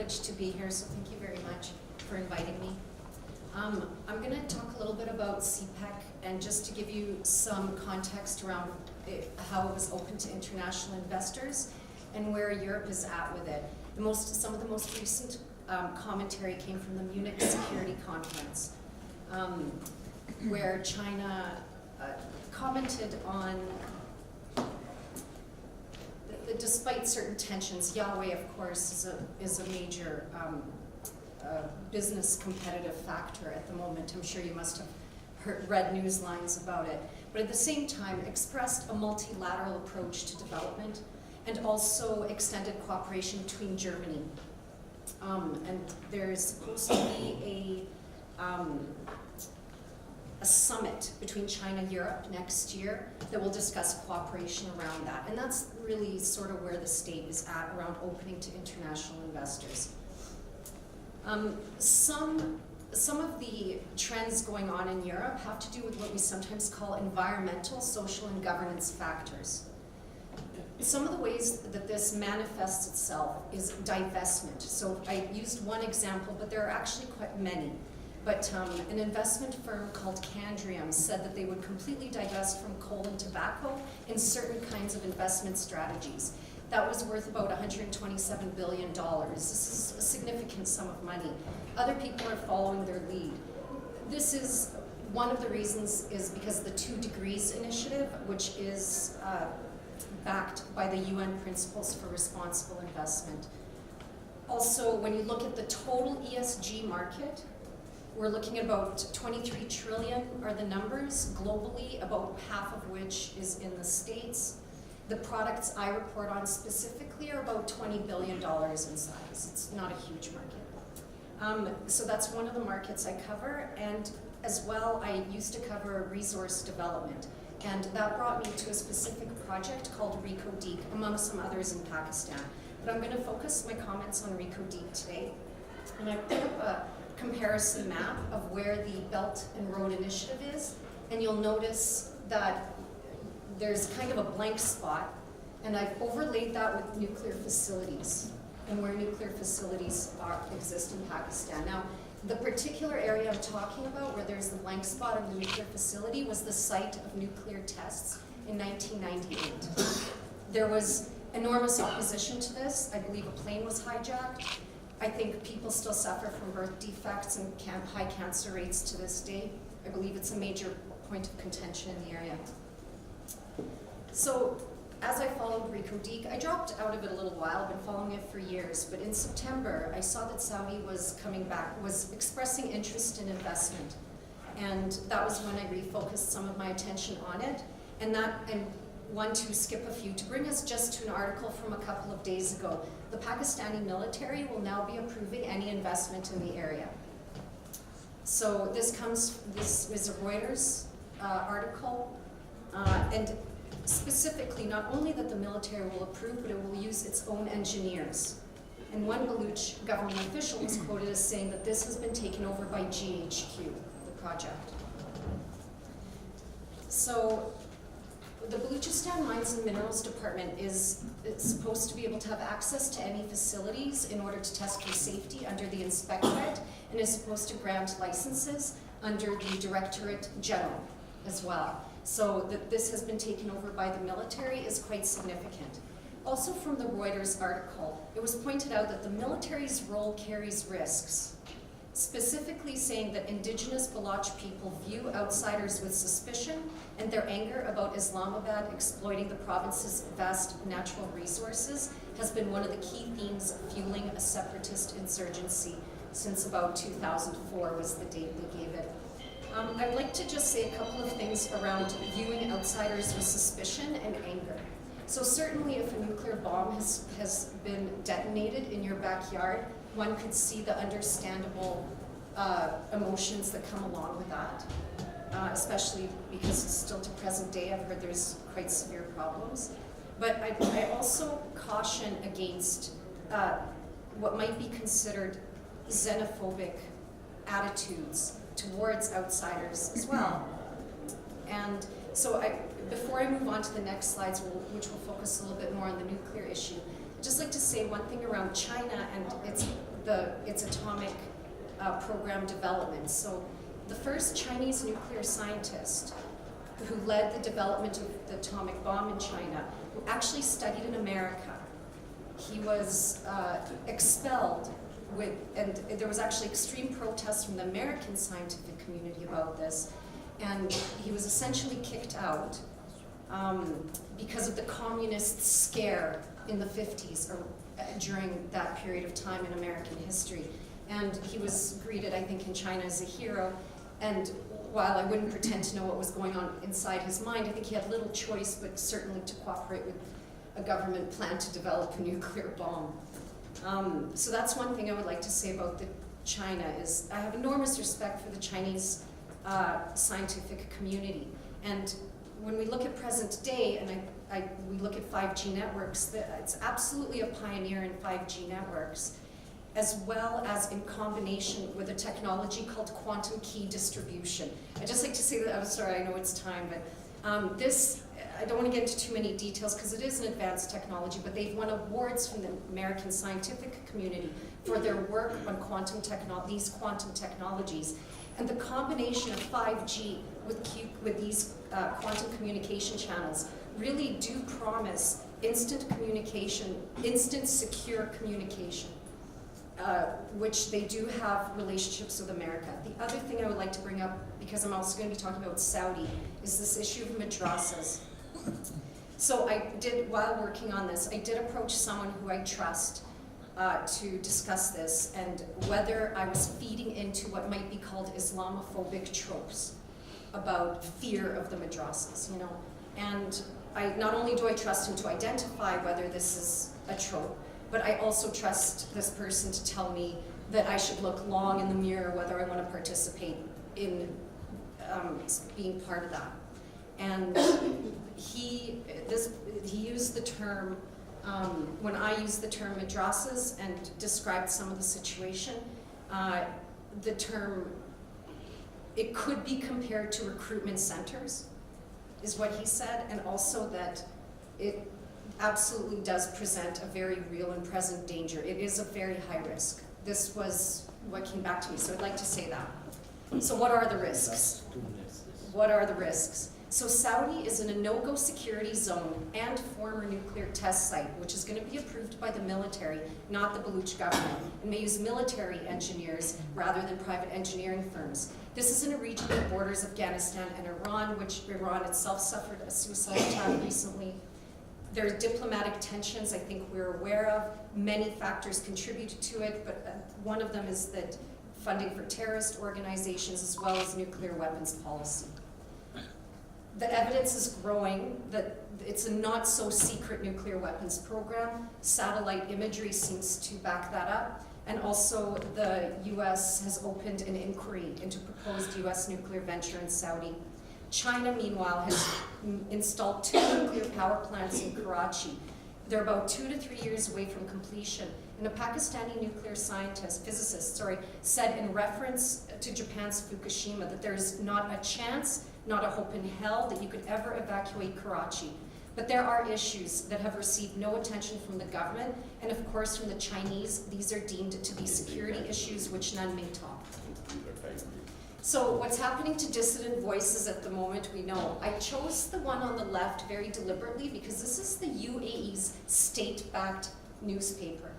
privilege to be here, so thank you very much for inviting me. I'm going to talk a little bit about CPEC, and just to give you some context around how it was open to international investors and where Europe is at with it. Some of the most recent commentary came from the Munich Security Conference, where China commented on, despite certain tensions, Huawei, of course, is a major business competitive factor at the moment. I'm sure you must have read news lines about it. But at the same time, expressed a multilateral approach to development and also extended cooperation between Germany. And there's supposed to be a summit between China and Europe next year that will discuss cooperation around that. And that's really sort of where the state is at around opening to international investors. Some of the trends going on in Europe have to do with what we sometimes call environmental, social, and governance factors. Some of the ways that this manifests itself is divestment. So I used one example, but there are actually quite many. But an investment firm called Candriam said that they would completely divest from coal and tobacco in certain kinds of investment strategies. That was worth about $127 billion. This is a significant sum of money. Other people are following their lead. This is one of the reasons is because the 2 Degrees Initiative, which is backed by the UN Principles for Responsible Investment. Also, when you look at the total ESG market, we're looking at about 23 trillion are the numbers globally, about half of which is in the States. The products I report on specifically are about $20 billion in size. It's not a huge market. So that's one of the markets I cover, and as well, I used to cover resource development. And that brought me to a specific project called Reko Diq, among some others in Pakistan. But I'm going to focus my comments on Reko Diq today. And I put up a comparison map of where the Belt and Road Initiative is, and you'll notice that there's kind of a blank spot, and I've overlaid that with nuclear facilities and where nuclear facilities exist in Pakistan. Now, the particular area I'm talking about where there's the blank spot of the nuclear facility was the site of nuclear tests in 1998. There was enormous opposition to this. I believe a plane was hijacked. I think people still suffer from birth defects and high cancer rates to this day. I believe it's a major point of contention in the area. So, as I followed Reko Diq, I dropped out of it a little while. I've been following it for years, but in September, I saw that Saudi was coming back, was expressing interest in investment. And that was when I refocused some of my attention on it. And one to skip a few, to bring us just to an article from a couple of days ago. The Pakistani military will now be approving any investment in the area. So this is a Reuters article, and specifically, not only that the military will approve, but it will use its own engineers. And one Baluch government official was quoted as saying that this has been taken over by GHQ, the project. So the Baluchistan Mines and Minerals Department is supposed to be able to have access to any facilities in order to test for safety under the Inspectorate, and is supposed to grant licenses under the Directorate General as well. So that this has been taken over by the military is quite significant. Also from the Reuters article, it was pointed out that the military's role carries risks, specifically saying that indigenous Baloch people view outsiders with suspicion, and their anger about Islamabad exploiting the province's vast natural resources has been one of the key themes fueling a separatist insurgency since about 2004 was the date they gave it. I'd like to just say a couple of things around viewing outsiders with suspicion and anger. So certainly if a nuclear bomb has been detonated in your backyard, one could see the understandable emotions that come along with that, especially because it's still to present day. I've heard there's quite severe problems. But I also caution against what might be considered xenophobic attitudes towards outsiders as well. And so before I move on to the next slides, which will focus a little bit more on the nuclear issue, I'd just like to say one thing around China and its atomic program development. So the first Chinese nuclear scientist who led the development of the atomic bomb in China, who actually studied in America. He was expelled and there was actually extreme protests from the American scientific community about this, and he was essentially kicked out because of the communist scare in the 50s, or during that period of time in American history. And he was greeted, I think, in China as a hero. And while I wouldn't pretend to know what was going on inside his mind, I think he had little choice but certainly to cooperate with a government plan to develop a nuclear bomb. So that's one thing I would like to say about China is I have enormous respect for the Chinese scientific community. And when we look at present day, and we look at 5G networks, it's absolutely a pioneer in 5G networks, as well as in combination with a technology called quantum key distribution. I'd just like to say that, I'm sorry, I know it's time, but this, I don't want to get into too many details because it is an advanced technology, but they've won awards from the American scientific community for their work on these quantum technologies. And the combination of 5G with these quantum communication channels really do promise instant communication, instant secure communication. Which they do have relationships with America. The other thing I would like to bring up, because I'm also going to be talking about Saudi, is this issue of madrasas. So while working on this, I did approach someone who I trust to discuss this and whether I was feeding into what might be called Islamophobic tropes about fear of the madrasas, you know. And not only do I trust him to identify whether this is a trope, but I also trust this person to tell me that I should look long in the mirror whether I want to participate in being part of that. And he used the term, when I used the term madrasas and described some of the situation, the term, it could be compared to recruitment centers, is what he said, and also that it absolutely does present a very real and present danger. It is a very high risk. This was what came back to me, so I'd like to say that. So what are the risks? What are the risks? So Saudi is in a no-go security zone and former nuclear test site, which is going to be approved by the military, not the Baluch government, and may use military engineers rather than private engineering firms. This is in a region that borders Afghanistan and Iran, which Iran itself suffered a suicide attack recently. There are diplomatic tensions I think we're aware of. Many factors contribute to it, but one of them is that funding for terrorist organizations as well as nuclear weapons policy. The evidence is growing that it's a not-so-secret nuclear weapons program. Satellite imagery seems to back that up. And also the US has opened an inquiry into proposed US nuclear venture in Saudi. China, meanwhile, has installed 2 nuclear power plants in Karachi. They're about 2 to 3 years away from completion. And a Pakistani nuclear physicist, said in reference to Japan's Fukushima that there's not a chance, not a hope in hell that you could ever evacuate Karachi. But there are issues that have received no attention from the government, and of course from the Chinese. These are deemed to be security issues which none may top. So what's happening to dissident voices at the moment, we know. I chose the one on the left very deliberately because this is the UAE's state-backed newspaper,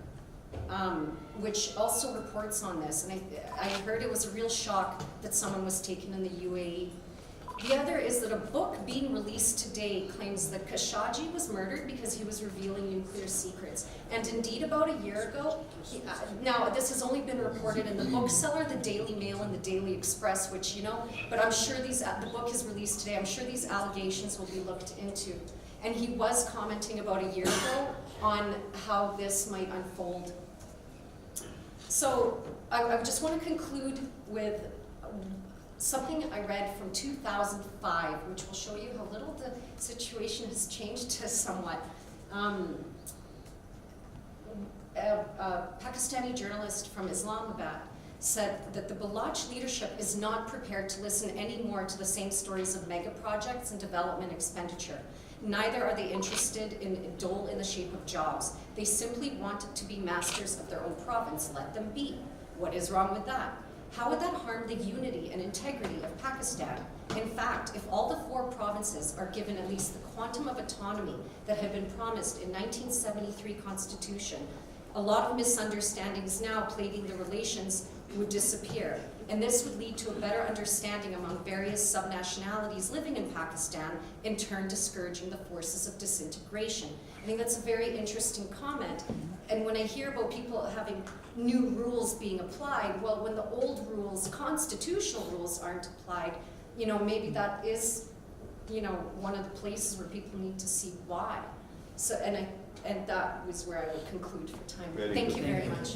which also reports on this. And I heard it was a real shock that someone was taken in the UAE. The other is that a book being released today claims that Khashoggi was murdered because he was revealing nuclear secrets. And indeed, about a year ago, now this has only been reported in the bookseller, the Daily Mail, and the Daily Express, which, you know, but I'm sure the book is released today. I'm sure these allegations will be looked into. And he was commenting about a year ago on how this might unfold. So I just want to conclude with something I read from 2005, which will show you how little the situation has changed somewhat. A Pakistani journalist from Islamabad said that the Baloch leadership is not prepared to listen anymore to the same stories of mega projects and development expenditure. Neither are they interested in dole in the shape of jobs. They simply want to be masters of their own province. Let them be. What is wrong with that? How would that harm the unity and integrity of Pakistan? In fact, if all the 4 provinces are given at least the quantum of autonomy that had been promised in 1973 Constitution, a lot of misunderstandings now plaguing the relations would disappear. And this would lead to a better understanding among various subnationalities living in Pakistan, in turn discouraging the forces of disintegration. I think that's a very interesting comment. And when I hear about people having new rules being applied, well, when the old rules, constitutional rules, aren't applied, you know, maybe that is, you know, one of the places where people need to see why. So, and that was where I would conclude for time. Thank you very much.